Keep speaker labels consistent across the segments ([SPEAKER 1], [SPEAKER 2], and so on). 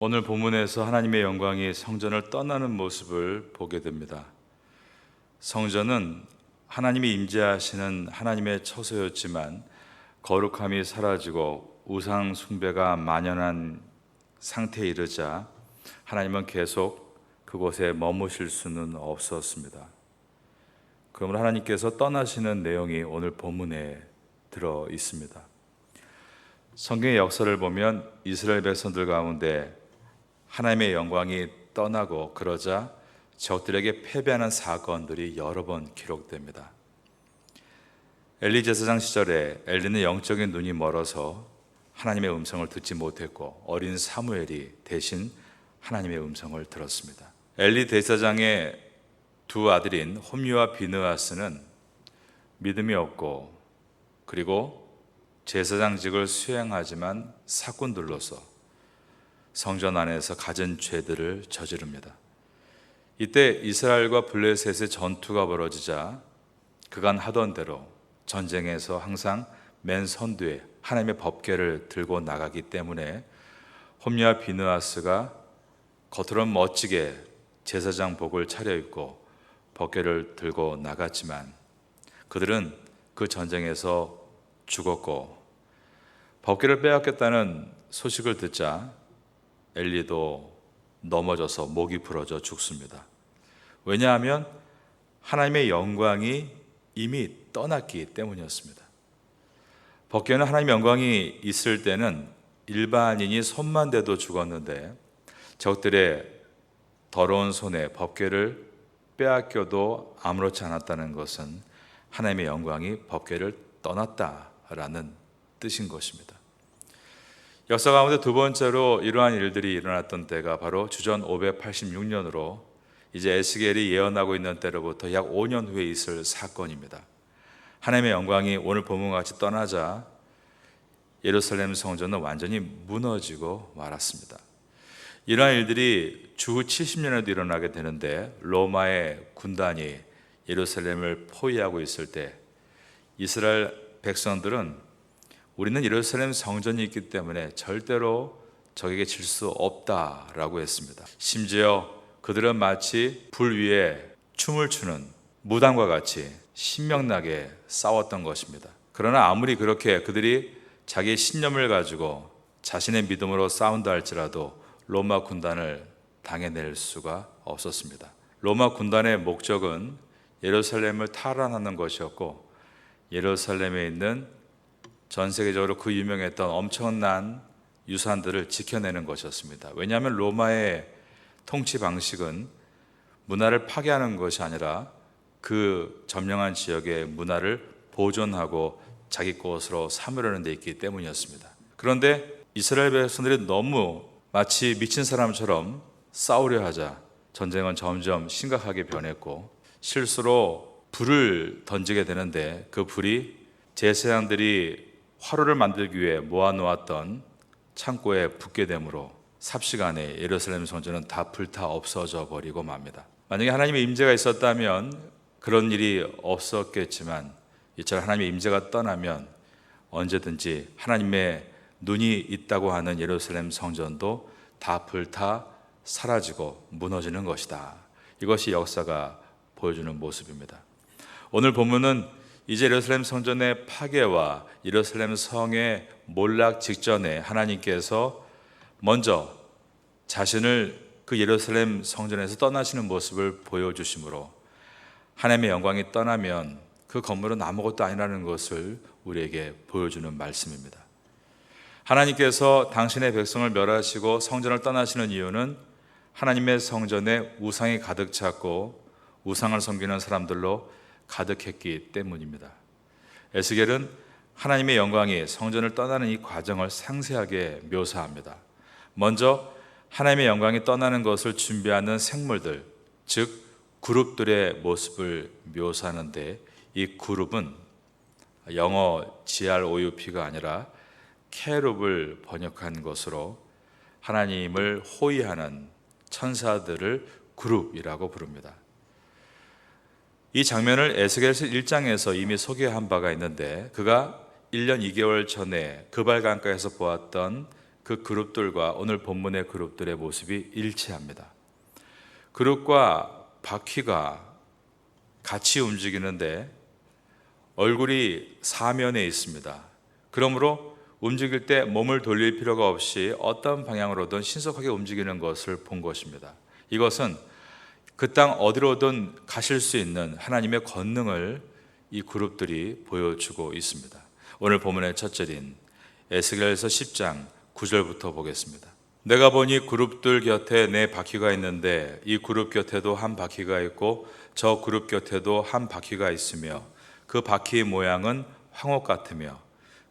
[SPEAKER 1] 오늘 본문에서 하나님의 영광이 성전을 떠나는 모습을 보게 됩니다. 성전은 하나님이 임재하시는 하나님의 처소였지만 거룩함이 사라지고 우상 숭배가 만연한 상태에 이르자 하나님은 계속 그곳에 머무실 수는 없었습니다. 그러므로 하나님께서 떠나시는 내용이 오늘 본문에 들어 있습니다. 성경의 역사를 보면 이스라엘 백성들 가운데 하나님의 영광이 떠나고 그러자 적들에게 패배하는 사건들이 여러 번 기록됩니다. 엘리 제사장 시절에 엘리는 영적인 눈이 멀어서 하나님의 음성을 듣지 못했고 어린 사무엘이 대신 하나님의 음성을 들었습니다. 엘리 대제사장의 두 아들인 홈리와 비느하스는 믿음이 없고 그리고 제사장직을 수행하지만 사꾼들로서 성전 안에서 갖은 죄들을 저지릅니다. 이때 이스라엘과 블레셋의 전투가 벌어지자 그간 하던 대로 전쟁에서 항상 맨 선두에 하나님의 법궤를 들고 나가기 때문에 홈리와 비느하스가 겉으로는 멋지게 제사장복을 차려입고 법궤를 들고 나갔지만 그들은 그 전쟁에서 죽었고 법궤를 빼앗겼다는 소식을 듣자 엘리도 넘어져서 목이 부러져 죽습니다. 왜냐하면 하나님의 영광이 이미 떠났기 때문이었습니다. 법궤는 하나님의 영광이 있을 때는 일반인이 손만 대도 죽었는데 적들의 더러운 손에 법궤를 빼앗겨도 아무렇지 않았다는 것은 하나님의 영광이 법궤를 떠났다라는 뜻인 것입니다. 역사 가운데 두 번째로 이러한 일들이 일어났던 때가 바로 주전 586년으로 이제 에스겔이 예언하고 있는 때로부터 약 5년 후에 있을 사건입니다. 하나님의 영광이 오늘 본문과 같이 떠나자 예루살렘 성전은 완전히 무너지고 말았습니다. 이러한 일들이 주후 70년에도 일어나게 되는데 로마의 군단이 예루살렘을 포위하고 있을 때 이스라엘 백성들은 우리는 예루살렘 성전이 있기 때문에 절대로 적에게 질 수 없다라고 했습니다. 심지어 그들은 마치 불 위에 춤을 추는 무당과 같이 신명나게 싸웠던 것입니다. 그러나 아무리 그렇게 그들이 자기의 신념을 가지고 자신의 믿음으로 싸운다 할지라도 로마 군단을 당해낼 수가 없었습니다. 로마 군단의 목적은 예루살렘을 탈환하는 것이었고 예루살렘에 있는 전 세계적으로 그 유명했던 엄청난 유산들을 지켜내는 것이었습니다. 왜냐하면 로마의 통치 방식은 문화를 파괴하는 것이 아니라 그 점령한 지역의 문화를 보존하고 자기 것으로 삼으려는 데 있기 때문이었습니다. 그런데 이스라엘 백성들이 너무 마치 미친 사람처럼 싸우려 하자 전쟁은 점점 심각하게 변했고 실수로 불을 던지게 되는데 그 불이 제사장들이 화로를 만들기 위해 모아놓았던 창고에 붙게 되므로 삽시간에 예루살렘 성전은 다 불타 없어져 버리고 맙니다. 만약에 하나님의 임재가 있었다면 그런 일이 없었겠지만 이처럼 하나님의 임재가 떠나면 언제든지 하나님의 눈이 있다고 하는 예루살렘 성전도 다 불타 사라지고 무너지는 것이다. 이것이 역사가 보여주는 모습입니다. 오늘 본문은 이제 예루살렘 성전의 파괴와 예루살렘 성의 몰락 직전에 하나님께서 먼저 자신을 그 예루살렘 성전에서 떠나시는 모습을 보여주심으로 하나님의 영광이 떠나면 그 건물은 아무것도 아니라는 것을 우리에게 보여주는 말씀입니다. 하나님께서 당신의 백성을 멸하시고 성전을 떠나시는 이유는 하나님의 성전에 우상이 가득 찼고 우상을 섬기는 사람들로 가득했기 때문입니다. 에스겔은 하나님의 영광이 성전을 떠나는 이 과정을 상세하게 묘사합니다. 먼저 하나님의 영광이 떠나는 것을 준비하는 생물들, 즉 그룹들의 모습을 묘사하는데 이 그룹은 영어 GROUP가 아니라 케룹을 번역한 것으로 하나님을 호위하는 천사들을 그룹이라고 부릅니다. 이 장면을 에스겔서 1장에서 이미 소개한 바가 있는데 그가 1년 2개월 전에 그발 강가에서 보았던 그 그룹들과 오늘 본문의 그룹들의 모습이 일치합니다. 그룹과 바퀴가 같이 움직이는데 얼굴이 사면에 있습니다. 그러므로 움직일 때 몸을 돌릴 필요가 없이 어떤 방향으로든 신속하게 움직이는 것을 본 것입니다. 이것은 그 땅 어디로든 가실 수 있는 하나님의 권능을 이 그룹들이 보여주고 있습니다. 오늘 본문의 첫 절인 에스겔서 10장 9절부터 보겠습니다. 내가 보니 그룹들 곁에 네 바퀴가 있는데 이 그룹 곁에도 한 바퀴가 있고 저 그룹 곁에도 한 바퀴가 있으며 그 바퀴의 모양은 황옥 같으며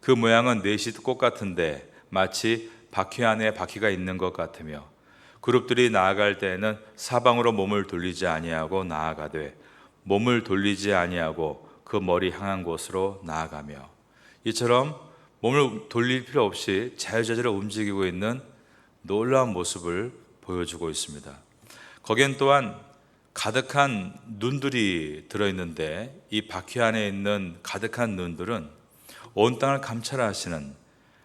[SPEAKER 1] 그 모양은 넷이 똑같은데 마치 바퀴 안에 바퀴가 있는 것 같으며 그룹들이 나아갈 때에는 사방으로 몸을 돌리지 아니하고 나아가되 몸을 돌리지 아니하고 그 머리 향한 곳으로 나아가며 이처럼 몸을 돌릴 필요 없이 자유자재로 움직이고 있는 놀라운 모습을 보여주고 있습니다. 거기엔 또한 가득한 눈들이 들어있는데 이 바퀴 안에 있는 가득한 눈들은 온 땅을 감찰하시는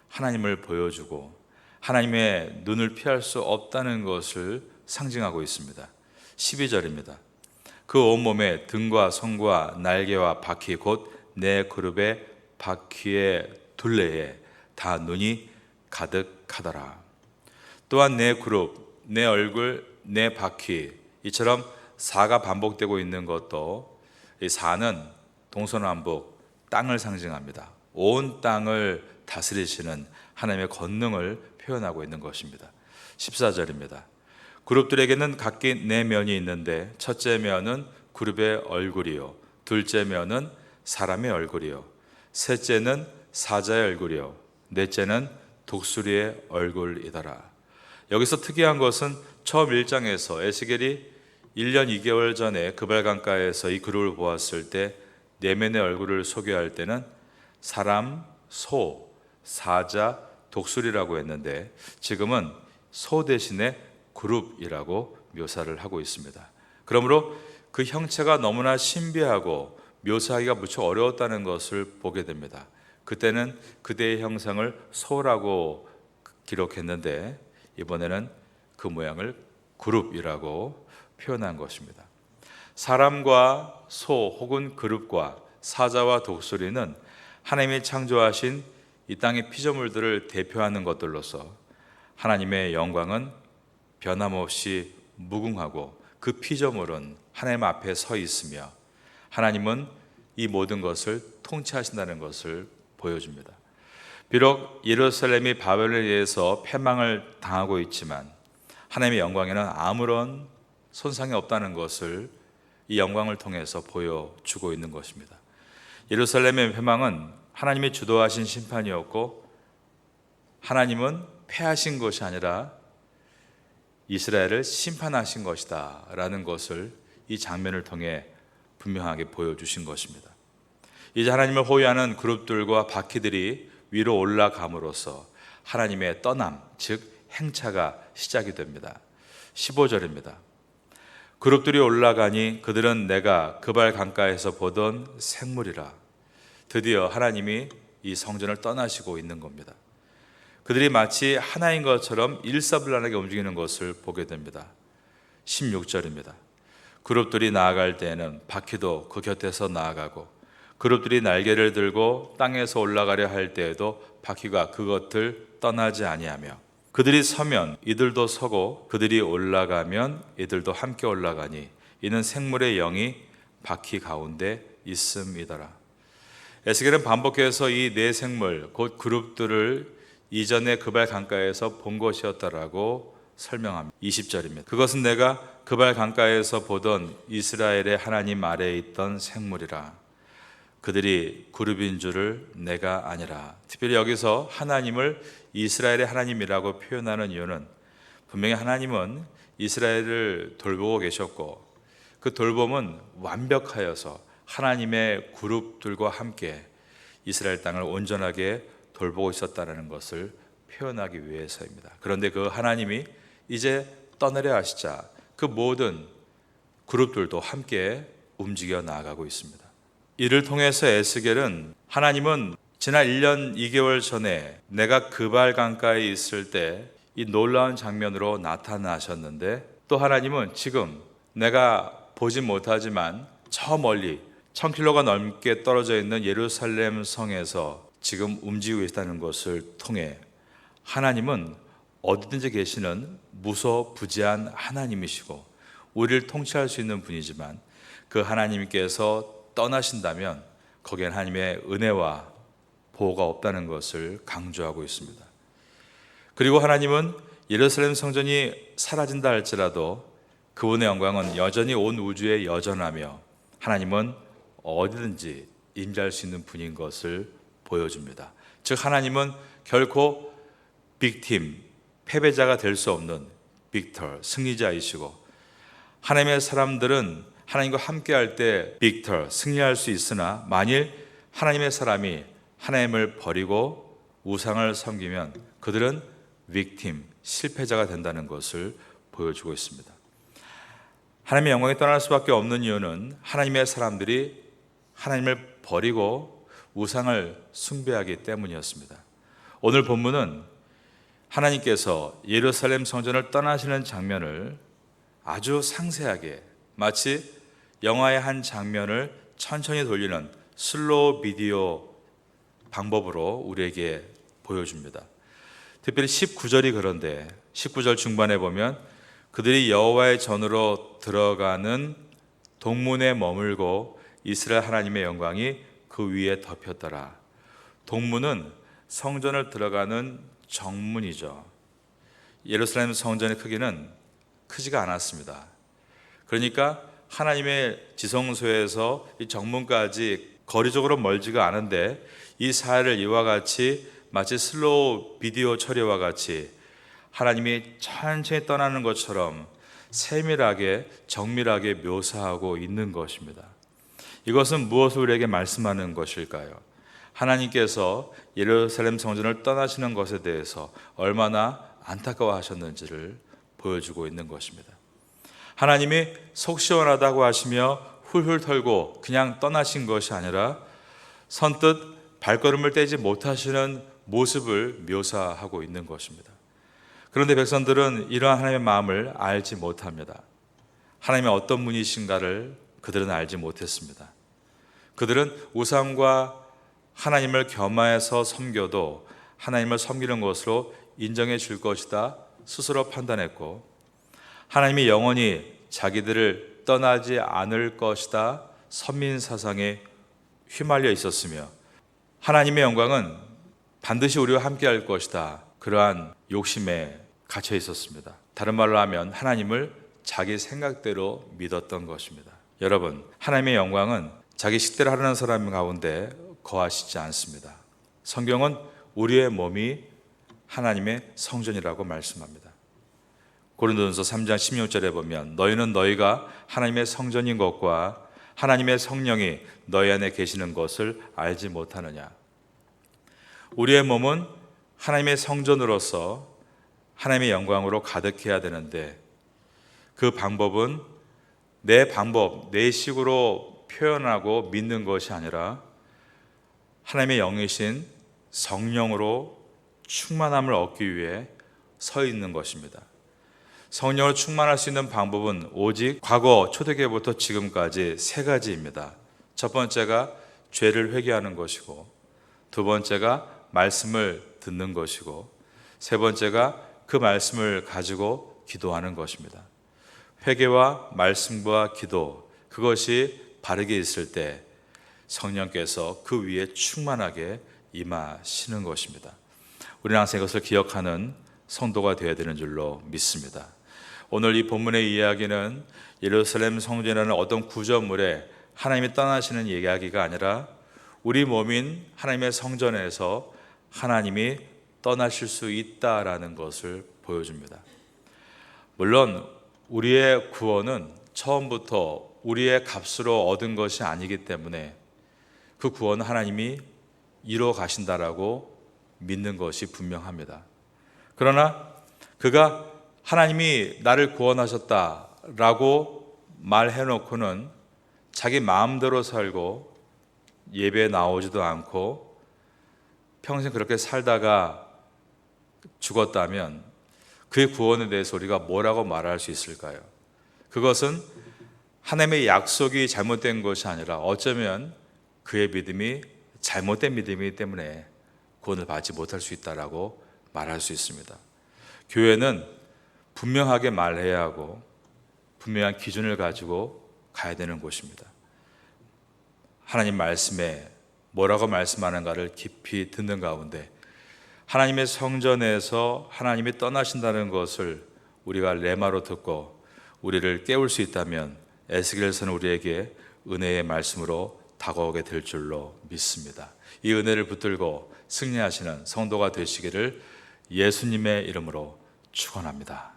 [SPEAKER 1] 하나님을 보여주고 하나님의 눈을 피할 수 없다는 것을 상징하고 있습니다. 12절입니다. 그 온몸에 등과 손과 날개와 바퀴 곧 네 그룹의 바퀴의 둘레에 다 눈이 가득하더라. 또한 네 그룹, 네 얼굴, 네 바퀴 이처럼 사가 반복되고 있는 것도 이 사는 동서남북 땅을 상징합니다. 온 땅을 다스리시는 하나님의 권능을 표현하고 있는 것입니다. 14절입니다. 그룹들에게는 각기 네 면이 있는데 첫째 면은 그룹의 얼굴이요 둘째 면은 사람의 얼굴이요 셋째는 사자의 얼굴이요 넷째는 독수리의 얼굴이더라. 여기서 특이한 것은 처음 1장에서 에스겔이 1년 2개월 전에 그발강가에서 이 그룹을 보았을 때 내면의 얼굴을 소개할 때는 사람, 소, 사자, 독수리라고 했는데 지금은 소 대신에 그룹이라고 묘사를 하고 있습니다. 그러므로 그 형체가 너무나 신비하고 묘사하기가 무척 어려웠다는 것을 보게 됩니다. 그때는 그대의 형상을 소라고 기록했는데 이번에는 그 모양을 그룹이라고 표현한 것입니다. 사람과 소 혹은 그룹과 사자와 독수리는 하나님이 창조하신 이 땅의 피조물들을 대표하는 것들로서 하나님의 영광은 변함없이 무궁하고 그 피조물은 하나님 앞에 서 있으며 하나님은 이 모든 것을 통치하신다는 것을 보여줍니다. 비록 예루살렘이 바벨론에 의해서 패망을 당하고 있지만 하나님의 영광에는 아무런 손상이 없다는 것을 이 영광을 통해서 보여주고 있는 것입니다. 예루살렘의 패망은 하나님이 주도하신 심판이었고 하나님은 패하신 것이 아니라 이스라엘을 심판하신 것이다 라는 것을 이 장면을 통해 분명하게 보여주신 것입니다. 이제 하나님을 호위하는 그룹들과 바퀴들이 위로 올라감으로써 하나님의 떠남, 즉 행차가 시작이 됩니다. 15절입니다. 그룹들이 올라가니 그들은 내가 그발 강가에서 보던 생물이라. 드디어 하나님이 이 성전을 떠나시고 있는 겁니다. 그들이 마치 하나인 것처럼 일사불란하게 움직이는 것을 보게 됩니다. 16절입니다. 그룹들이 나아갈 때에는 바퀴도 그 곁에서 나아가고 그룹들이 날개를 들고 땅에서 올라가려 할 때에도 바퀴가 그것을 떠나지 아니하며 그들이 서면 이들도 서고 그들이 올라가면 이들도 함께 올라가니 이는 생물의 영이 바퀴 가운데 있음이더라. 에스겔은 반복해서 이 네 생물 곧 그룹들을 이전에 그발 강가에서 본 것이었다라고 설명합니다. 20절입니다. 그것은 내가 그발 강가에서 보던 이스라엘의 하나님 아래에 있던 생물이라. 그들이 그룹인 줄을 내가 아니라. 특별히 여기서 하나님을 이스라엘의 하나님이라고 표현하는 이유는 분명히 하나님은 이스라엘을 돌보고 계셨고 그 돌봄은 완벽하여서 하나님의 그룹들과 함께 이스라엘 땅을 온전하게 돌보고 있었다는 것을 표현하기 위해서입니다. 그런데 그 하나님이 이제 떠나려 하시자 그 모든 그룹들도 함께 움직여 나아가고 있습니다. 이를 통해서 에스겔은 하나님은 지난 1년 2개월 전에 내가 그발 강가에 있을 때 이 놀라운 장면으로 나타나셨는데, 또 하나님은 지금 내가 보진 못하지만 저 멀리 1000km가 넘게 떨어져 있는 예루살렘 성에서 지금 움직이고 있다는 것을 통해 하나님은 어디든지 계시는 무소부지한 하나님이시고 우리를 통치할 수 있는 분이지만, 그 하나님께서 떠나신다면 거기엔 하나님의 은혜와 보호가 없다는 것을 강조하고 있습니다. 그리고 하나님은 예루살렘 성전이 사라진다 할지라도 그분의 영광은 여전히 온 우주에 여전하며 하나님은 어디든지 임재할 수 있는 분인 것을 보여줍니다. 즉 하나님은 결코 빅팀, 패배자가 될 수 없는 빅터, 승리자이시고, 하나님의 사람들은 하나님과 함께할 때 빅터, 승리할 수 있으나 만일 하나님의 사람이 하나님을 버리고 우상을 섬기면 그들은 빅팀, 실패자가 된다는 것을 보여주고 있습니다. 하나님의 영광이 떠날 수밖에 없는 이유는 하나님의 사람들이 하나님을 버리고 우상을 숭배하기 때문이었습니다. 오늘 본문은 하나님께서 예루살렘 성전을 떠나시는 장면을 아주 상세하게, 마치 영화의 한 장면을 천천히 돌리는 슬로우 비디오 방법으로 우리에게 보여줍니다. 특별히 19절이 그런데 19절 중반에 보면 그들이 여호와의 전으로 들어가는 동문에 머물고 이스라엘 하나님의 영광이 그 위에 덮였더라. 동문은 성전을 들어가는 정문이죠. 예루살렘 성전의 크기는 크지가 않았습니다. 그러니까 하나님의 지성소에서 이 정문까지 거리적으로 멀지가 않은데 이 사회를 이와 같이 마치 슬로우 비디오 처리와 같이 하나님이 천천히 떠나는 것처럼 세밀하게 정밀하게 묘사하고 있는 것입니다. 이것은 무엇을 우리에게 말씀하는 것일까요? 하나님께서 예루살렘 성전을 떠나시는 것에 대해서 얼마나 안타까워하셨는지를 보여주고 있는 것입니다. 하나님이 속 시원하다고 하시며 훌훌 털고 그냥 떠나신 것이 아니라 선뜻 발걸음을 떼지 못하시는 모습을 묘사하고 있는 것입니다. 그런데 백성들은 이러한 하나님의 마음을 알지 못합니다. 하나님의 어떤 분이신가를 그들은 알지 못했습니다. 그들은 우상과 하나님을 겸하여서 섬겨도 하나님을 섬기는 것으로 인정해 줄 것이다 스스로 판단했고, 하나님이 영원히 자기들을 떠나지 않을 것이다 선민사상에 휘말려 있었으며, 하나님의 영광은 반드시 우리와 함께 할 것이다, 그러한 욕심에 갇혀 있었습니다. 다른 말로 하면 하나님을 자기 생각대로 믿었던 것입니다. 여러분, 하나님의 영광은 자기 식대로 하려는 사람 가운데 거하시지 않습니다. 성경은 우리의 몸이 하나님의 성전이라고 말씀합니다. 고린도전서 3장 16절에 보면 너희는 너희가 하나님의 성전인 것과 하나님의 성령이 너희 안에 계시는 것을 알지 못하느냐. 우리의 몸은 하나님의 성전으로서 하나님의 영광으로 가득해야 되는데, 그 방법은 내 방법, 내 식으로 표현하고 믿는 것이 아니라 하나님의 영이신 성령으로 충만함을 얻기 위해 서 있는 것입니다. 성령으로 충만할 수 있는 방법은 오직 과거 초대교회부터 지금까지 세 가지입니다. 첫 번째가 죄를 회개하는 것이고, 두 번째가 말씀을 듣는 것이고, 세 번째가 그 말씀을 가지고 기도하는 것입니다. 회개와 말씀과 기도, 그것이 바르게 있을 때 성령께서 그 위에 충만하게 임하시는 것입니다. 우리는 항상 이것을 기억하는 성도가 되어야 되는 줄로 믿습니다. 오늘 이 본문의 이야기는 예루살렘 성전이라는 어떤 구조물에 하나님이 떠나시는 이야기가 아니라 우리 몸인 하나님의 성전에서 하나님이 떠나실 수 있다라는 것을 보여줍니다. 물론 우리의 구원은 처음부터 우리의 값으로 얻은 것이 아니기 때문에 그 구원은 하나님이 이루어 가신다라고 믿는 것이 분명합니다. 그러나 그가 하나님이 나를 구원하셨다라고 말해놓고는 자기 마음대로 살고 예배에 나오지도 않고 평생 그렇게 살다가 죽었다면 그의 구원에 대해서 우리가 뭐라고 말할 수 있을까요? 그것은 하나님의 약속이 잘못된 것이 아니라 어쩌면 그의 믿음이 잘못된 믿음이기 때문에 구원을 받지 못할 수 있다라고 말할 수 있습니다. 교회는 분명하게 말해야 하고 분명한 기준을 가지고 가야 되는 곳입니다. 하나님 말씀에 뭐라고 말씀하는가를 깊이 듣는 가운데 하나님의 성전에서 하나님이 떠나신다는 것을 우리가 레마로 듣고 우리를 깨울 수 있다면 에스겔서는 우리에게 은혜의 말씀으로 다가오게 될 줄로 믿습니다. 이 은혜를 붙들고 승리하시는 성도가 되시기를 예수님의 이름으로 축원합니다.